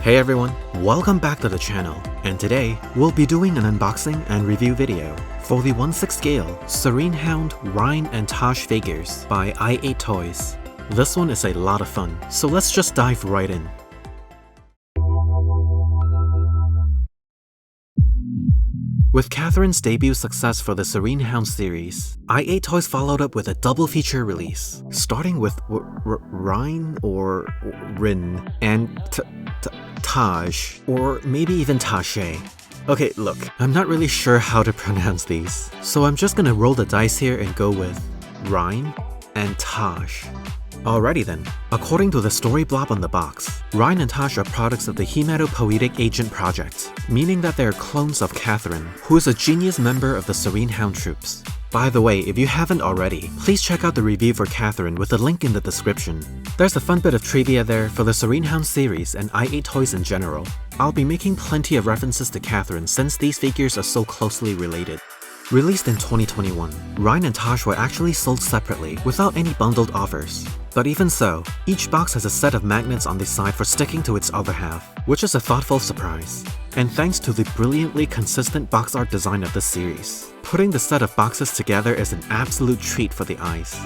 Hey everyone, welcome back to the channel, and today we'll be doing an unboxing and review video for the 1/6 scale Serene Hound Rine Tache figures by i8Toys. This one is a lot of fun, so let's just dive right in. With Catherine's debut success for the Serene Hound series, i8Toys followed up with a double feature release, starting with Rine or Rine and Tache, or maybe even Tache. Okay, look, I'm not really sure how to pronounce these, so I'm just gonna roll the dice here and go with Rine and Tache. Alrighty then, according to the story blob on the box, Rine and Tache are products of the Hematopoietic Agent Project, meaning that they are clones of Catherine, who is a genius member of the Serene Hound troops. By the way, if you haven't already, please check out the review for Catherine with a link in the description. There's a fun bit of trivia there for the Serene Hound series and i8Toys in general. I'll be making plenty of references to Catherine since these figures are so closely related. Released in 2021, Rine and Tache were actually sold separately without any bundled offers. But even so, each box has a set of magnets on the side for sticking to its other half, which is a thoughtful surprise. And thanks to the brilliantly consistent box art design of this series, putting the set of boxes together is an absolute treat for the eyes.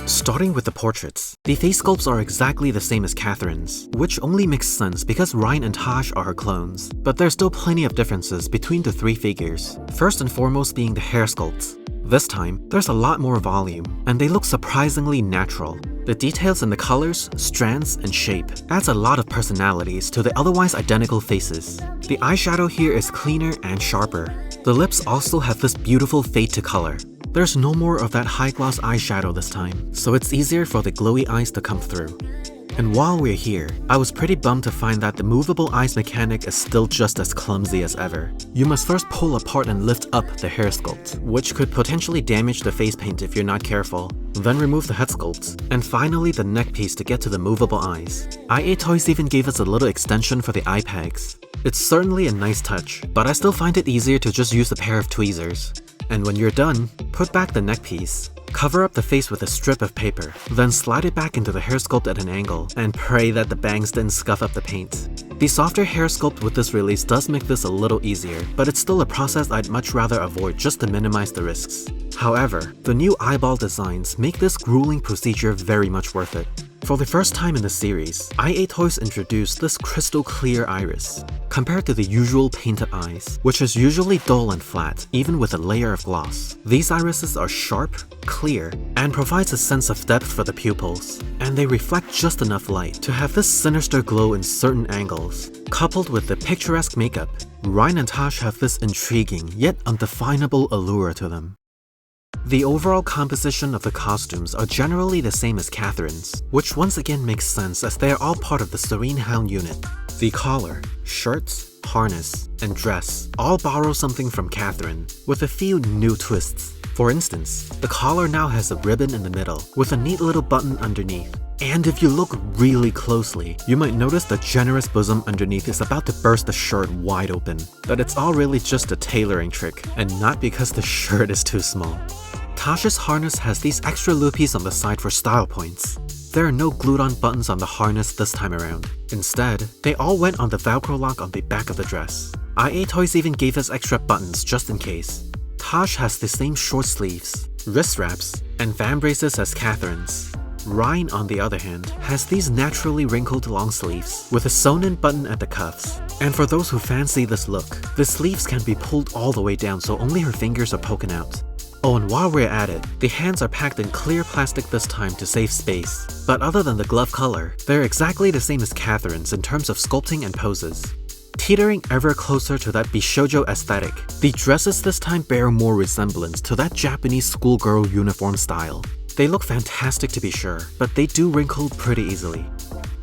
Starting with the portraits, the face sculpts are exactly the same as Catherine's, which only makes sense because Rine and Tache are her clones, but there's still plenty of differences between the three figures, first and foremost being the hair sculpts. This time, there's a lot more volume, and they look surprisingly natural. The details in the colors, strands, and shape adds a lot of personalities to the otherwise identical faces. The eyeshadow here is cleaner and sharper. The lips also have this beautiful fade to color. There's no more of that high gloss eyeshadow this time, so it's easier for the glowy eyes to come through. And while we're here, I was pretty bummed to find that the movable eyes mechanic is still just as clumsy as ever. You must first pull apart and lift up the hair sculpt, which could potentially damage the face paint if you're not careful. Then remove the head sculpt, and finally the neck piece to get to the movable eyes. i8Toys even gave us a little extension for the eye pegs. It's certainly a nice touch, but I still find it easier to just use a pair of tweezers. And when you're done, put back the neck piece. Cover up the face with a strip of paper, then slide it back into the hair sculpt at an angle, and pray that the bangs didn't scuff up the paint. The softer hair sculpt with this release does make this a little easier, but it's still a process I'd much rather avoid just to minimize the risks. However, the new eyeball designs make this grueling procedure very much worth it. For the first time in the series, i8Toys introduced this crystal clear iris, compared to the usual painted eyes, which is usually dull and flat, even with a layer of gloss. These irises are sharp, clear, and provides a sense of depth for the pupils, and they reflect just enough light to have this sinister glow in certain angles. Coupled with the picturesque makeup, Rine and Tache have this intriguing yet undefinable allure to them. The overall composition of the costumes are generally the same as Catherine's, which once again makes sense as they are all part of the Serene Hound unit. The collar, shirts, harness, and dress all borrow something from Catherine, with a few new twists. For instance, the collar now has a ribbon in the middle, with a neat little button underneath. And if you look really closely, you might notice the generous bosom underneath is about to burst the shirt wide open. But it's all really just a tailoring trick, and not because the shirt is too small. Tache's harness has these extra loopies on the side for style points. There are no glued-on buttons on the harness this time around. Instead, they all went on the Velcro lock on the back of the dress. i8Toys even gave us extra buttons just in case. Tache has the same short sleeves, wrist straps, and fan braces as Catherine's. Rine, on the other hand, has these naturally wrinkled long sleeves with a sewn-in button at the cuffs. And for those who fancy this look, the sleeves can be pulled all the way down so only her fingers are poking out. Oh, and while we're at it, the hands are packed in clear plastic this time to save space. But other than the glove color, they're exactly the same as Catherine's in terms of sculpting and poses. Teetering ever closer to that bishoujo aesthetic, the dresses this time bear more resemblance to that Japanese schoolgirl uniform style. They look fantastic to be sure, but they do wrinkle pretty easily.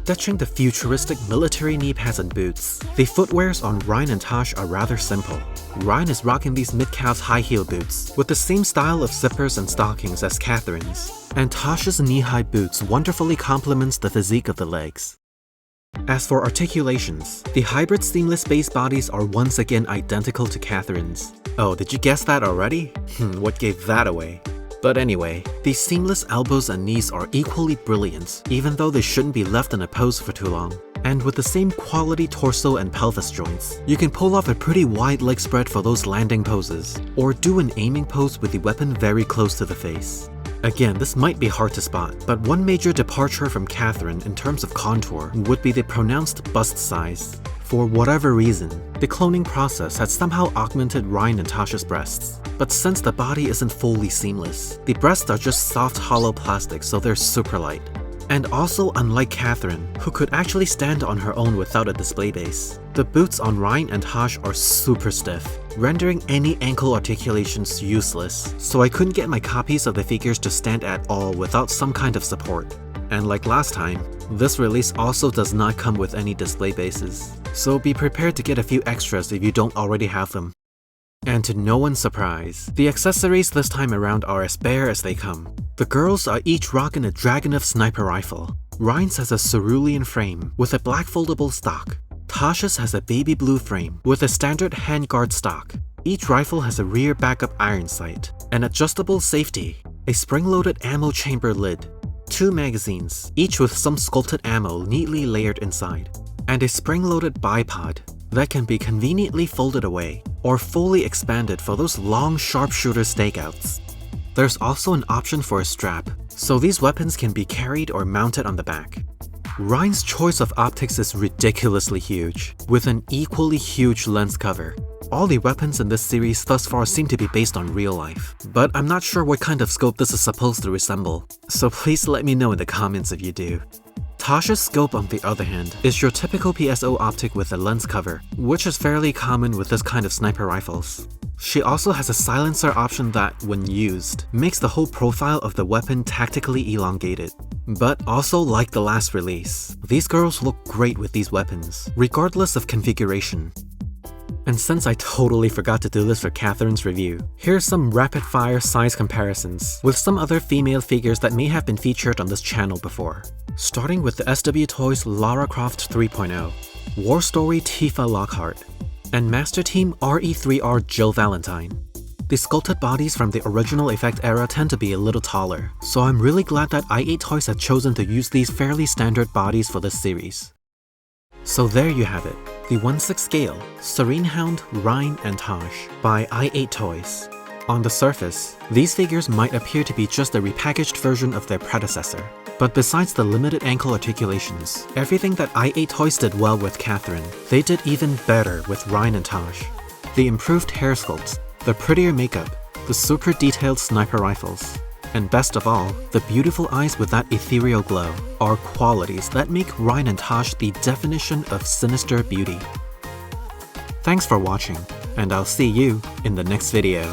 Ditching the futuristic military knee pads and boots, the footwears on Rine and Tache are rather simple. Rine is rocking these mid-calf high-heel boots with the same style of zippers and stockings as Catherine's, and Tache's knee-high boots wonderfully complements the physique of the legs. As for articulations, the hybrid seamless base bodies are once again identical to Catherine's. Oh, did you guess that already? What gave that away? But anyway, these seamless elbows and knees are equally brilliant, even though they shouldn't be left in a pose for too long. And with the same quality torso and pelvis joints, you can pull off a pretty wide leg spread for those landing poses, or do an aiming pose with the weapon very close to the face. Again, this might be hard to spot, but one major departure from Catherine in terms of contour would be the pronounced bust size. For whatever reason, the cloning process had somehow augmented Rine and Tache's breasts. But since the body isn't fully seamless, the breasts are just soft hollow plastic, so they're super light. And also, unlike Catherine, who could actually stand on her own without a display base, the boots on Rine and Tache are super stiff, rendering any ankle articulations useless, so I couldn't get my copies of the figures to stand at all without some kind of support. And like last time, this release also does not come with any display bases, so be prepared to get a few extras if you don't already have them. And to no one's surprise, the accessories this time around are as bare as they come. The girls are each rocking a Dragunov sniper rifle. Rine's has a cerulean frame with a black foldable stock. Tache's has a baby blue frame with a standard handguard stock. Each rifle has a rear backup iron sight, an adjustable safety, a spring-loaded ammo chamber lid, 2 magazines, each with some sculpted ammo neatly layered inside, and a spring-loaded bipod that can be conveniently folded away or fully expanded for those long sharpshooter stakeouts. There's also an option for a strap, so these weapons can be carried or mounted on the back. Rine's choice of optics is ridiculously huge, with an equally huge lens cover. All the weapons in this series thus far seem to be based on real life, but I'm not sure what kind of scope this is supposed to resemble, so please let me know in the comments if you do. Tache's scope, on the other hand, is your typical PSO optic with a lens cover, which is fairly common with this kind of sniper rifles. She also has a silencer option that, when used, makes the whole profile of the weapon tactically elongated. But also like the last release, these girls look great with these weapons, regardless of configuration. And since I totally forgot to do this for Catherine's review, here's some rapid-fire size comparisons with some other female figures that may have been featured on this channel before. Starting with the SW-Toys Lara Croft 3.0, War Story Tifa Lockhart, and Master Team RE3R Jill Valentine. The sculpted bodies from the original Effect era tend to be a little taller, so I'm really glad that i8Toys had chosen to use these fairly standard bodies for this series. So there you have it, the 1/6 scale Serene Hound Rine Tache by i8Toys. On the surface, these figures might appear to be just a repackaged version of their predecessor, but besides the limited ankle articulations, everything that i8Toys did well with Catherine, they did even better with Rine Tache. The improved hair sculpts, the prettier makeup, the super detailed sniper rifles, and best of all, the beautiful eyes with that ethereal glow are qualities that make Rine Tache the definition of sinister beauty. Thanks for watching, and I'll see you in the next video.